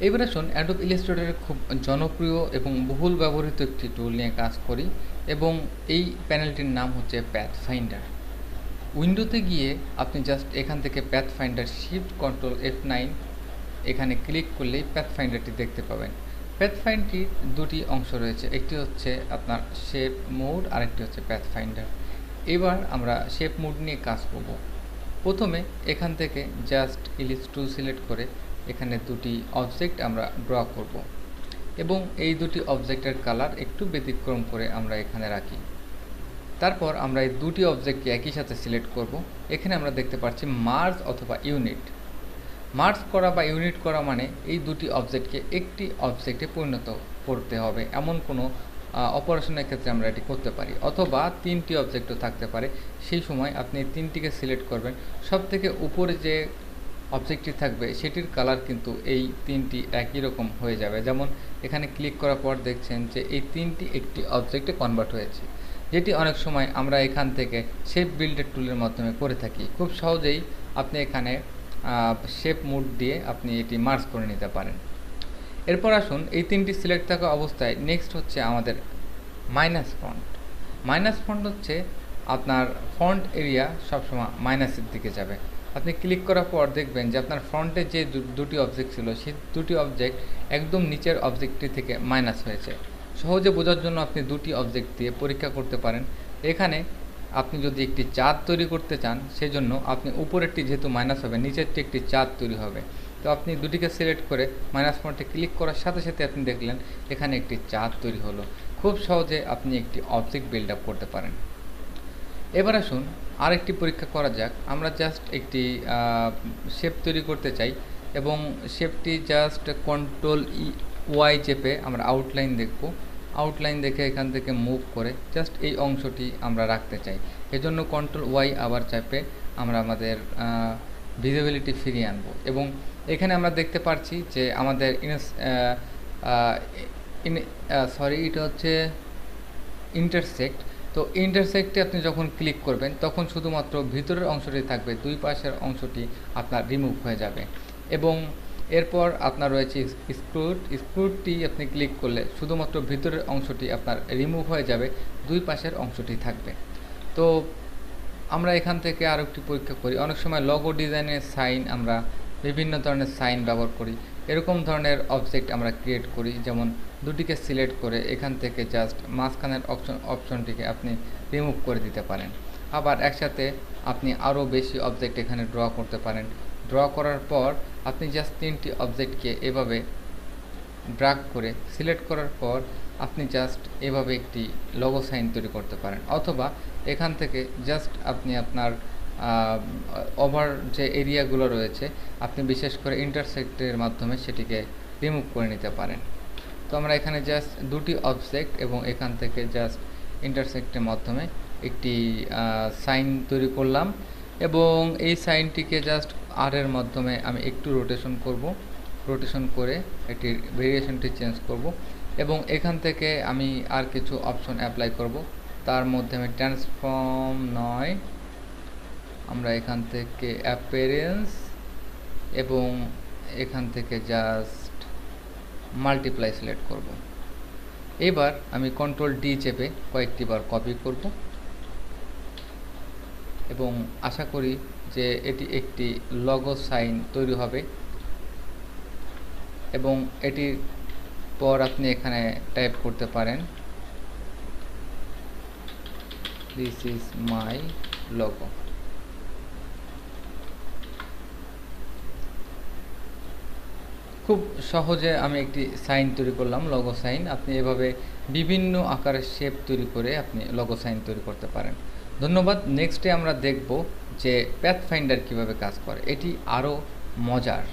এবার আসুন অ্যাডোব ইলাস্ট্রেটরের খুব জনপ্রিয় এবং বহুল ব্যবহৃত একটি টুল নিয়ে কাজ করি, এবং এই প্যানেলটির নাম হচ্ছে প্যাথ ফাইন্ডার। উইন্ডোতে গিয়ে আপনি জাস্ট এখান থেকে path finder shift control F9 এখানে ক্লিক করলেই প্যাথ ফাইন্ডারটি দেখতে পাবেন। প্যাথ ফাইন্ডটির দুটি অংশ রয়েছে, একটি হচ্ছে আপনার শেপ মোড, আরেকটি হচ্ছে প্যাথ ফাইন্ডার। এবার আমরা শেপ মোড নিয়ে কাজ করব। প্রথমে এখান থেকে জাস্ট ইলিপস টুল সিলেক্ট করে এখানে দুটি অবজেক্ট আমরা ড্র করব, এবং এই দুটি অবজেক্টের কালার একটু ব্যতিক্রম করে আমরা এখানে রাখি। তারপর আমরা এই দুটি অবজেক্টকে একই সাথে সিলেক্ট করব। এখানে আমরা দেখতে পাচ্ছি মার্জ অথবা ইউনিট। মার্জ করা বা ইউনিট করা মানে এই দুটি অবজেক্টকে একটি অবজেক্টে পরিণত করতে হবে, এমন কোনো অপারেশনের ক্ষেত্রে আমরা এটি করতে পারি, অথবা তিনটি অবজেক্টও থাকতে পারে। সেই সময় আপনি তিনটিকে সিলেক্ট করবেন। সব থেকে উপরে যে অবজেক্টটি থাকবে সেটির কালার কিন্তু এই তিনটি একই রকম হয়ে যাবে। যেমন এখানে ক্লিক করার পর দেখছেন যে এই তিনটি একটি অবজেক্টে কনভার্ট হয়েছে, যেটি অনেক সময় আমরা এখান থেকে শেপ বিল্ডার টুলের মাধ্যমে করে থাকি। খুব সহজেই আপনি এখানে শেপ মোড দিয়ে আপনি এটি মার্জ করে নিতে পারেন। এরপর আসুন এই তিনটি সিলেক্ট থাকা অবস্থায় নেক্সট হচ্ছে আমাদের মাইনাস ফন্ট। মাইনাস ফন্ট হচ্ছে আপনার ফন্ট এরিয়া সবসময় মাইনাসের দিকে যাবে। আপনি ক্লিক করার পর দেখবেন যে আপনার ফ্রন্টে যে দুটি অবজেক্ট ছিল সেই দুটি অবজেক্ট একদম নিচের অবজেক্টটি থেকে মাইনাস হয়েছে। সহজে বোঝার জন্য আপনি দুটি অবজেক্ট দিয়ে পরীক্ষা করতে পারেন। এখানে আপনি যদি একটি চাঁদ তৈরি করতে চান, সেজন্য আপনি উপরেরটি যেহেতু মাইনাস হবে, নিচেরটি একটি চাঁদ তৈরি হবে। তো আপনি দুটিকে সিলেক্ট করে মাইনাস ফন্টে ক্লিক করার সাথে সাথে আপনি দেখলেন এখানে একটি চাঁদ তৈরি হলো। খুব সহজে আপনি একটি অবজেক্ট বিল্ড আপ করতে পারেন। এবার আসুন আরেকটি পরীক্ষা করা যাক। আমরা জাস্ট একটি শেপ তৈরি করতে চাই, এবং শেপটি জাস্ট কন্ট্রোল ওয়াই চেপে আমরা আউটলাইন দেখব। আউটলাইন দেখে এখান থেকে মুভ করে জাস্ট এই অংশটি আমরা রাখতে চাই। এজন্য কন্ট্রোল ওয়াই আবার চেপে আমরা আমাদের ভিজিবিলিটি ফিরিয়ে আনব, এবং এখানে আমরা দেখতে পাচ্ছি যে আমাদের এটা হচ্ছে ইন্টারসেক্ট। তো ইন্টারসেক্টে আপনি যখন ক্লিক করবেন তখন শুধুমাত্র ভিতরের অংশটি থাকবে, দুই পাশের অংশটি আপনার রিমুভ হয়ে যাবে। এবং এরপর আপনার রয়েছে স্ক্রুটটি আপনি ক্লিক করলে শুধুমাত্র ভিতরের অংশটি আপনার রিমুভ হয়ে যাবে, দুই পাশের অংশটি থাকবে। তো আমরা এখান থেকে আরও একটি পরীক্ষা করি। অনেক সময় লগো ডিজাইনের সাইন আমরা বিভিন্ন ধরনের সাইন ব্যবহার করি। এরকম ধরনের অবজেক্ট আমরা ক্রিয়েট করি, যেমন দুটিকে সিলেক্ট করে এখান থেকে জাস্ট মাঝখানের অপশনটিকে আপনি রিমুভ করে দিতে পারেন। আবার একসাথে আপনি আরও বেশি অবজেক্ট এখানে ড্র করতে পারেন। ড্র করার পর আপনি জাস্ট তিনটি অবজেক্টকে এভাবে ড্র্যাগ করে সিলেক্ট করার পর আপনি জাস্ট এভাবে একটি লোগো সাইন তৈরি করতে পারেন, অথবা এখান থেকে জাস্ট আপনি আপনার ওভার যে এরিয়াগুলো রয়েছে আপনি বিশেষ করে ইন্টারসেক্টের মাধ্যমে সেটিকে রিমুভ করে নিতে পারেন। তো আমরা এখানে জাস্ট দুটি অবজেক্ট এবং এখান থেকে জাস্ট ইন্টারসেক্টের মাধ্যমে একটি সাইন তৈরি করলাম, এবং এই সাইনটিকে জাস্ট আর এর মাধ্যমে আমি একটু রোটেশন করব। রোটেশন করে এটির ভেরিয়েশনটি চেঞ্জ করব, এবং এখান থেকে আমি আর কিছু অপশন অ্যাপ্লাই করব। তার মধ্যে আমি ট্রান্সফর্ম নয়, আমরা এখান থেকে অ্যাপিয়ারেন্স এবং এখান থেকে জাস্ট মাল্টিপ্লাই সিলেক্ট করব। এবার আমি কন্ট্রোল ডি চেপে কয়েকটি বার কপি করব, এবং আশা করি যে এটি একটি লোগো সাইন তৈরি হবে। এবং এটির পর আপনি এখানে টাইপ করতে পারেন দিস ইজ মাই লোগো। খুব সহজে আমি একটি সাইন তৈরি করলাম, লোগো সাইন। আপনি এভাবে বিভিন্ন আকারের শেপ তৈরি করে আপনি লোগো সাইন তৈরি করতে পারেন। ধন্যবাদ। নেক্সটে আমরা দেখব যে প্যাথ ফাইন্ডার কীভাবে কাজ করে। এটি আরও মজার।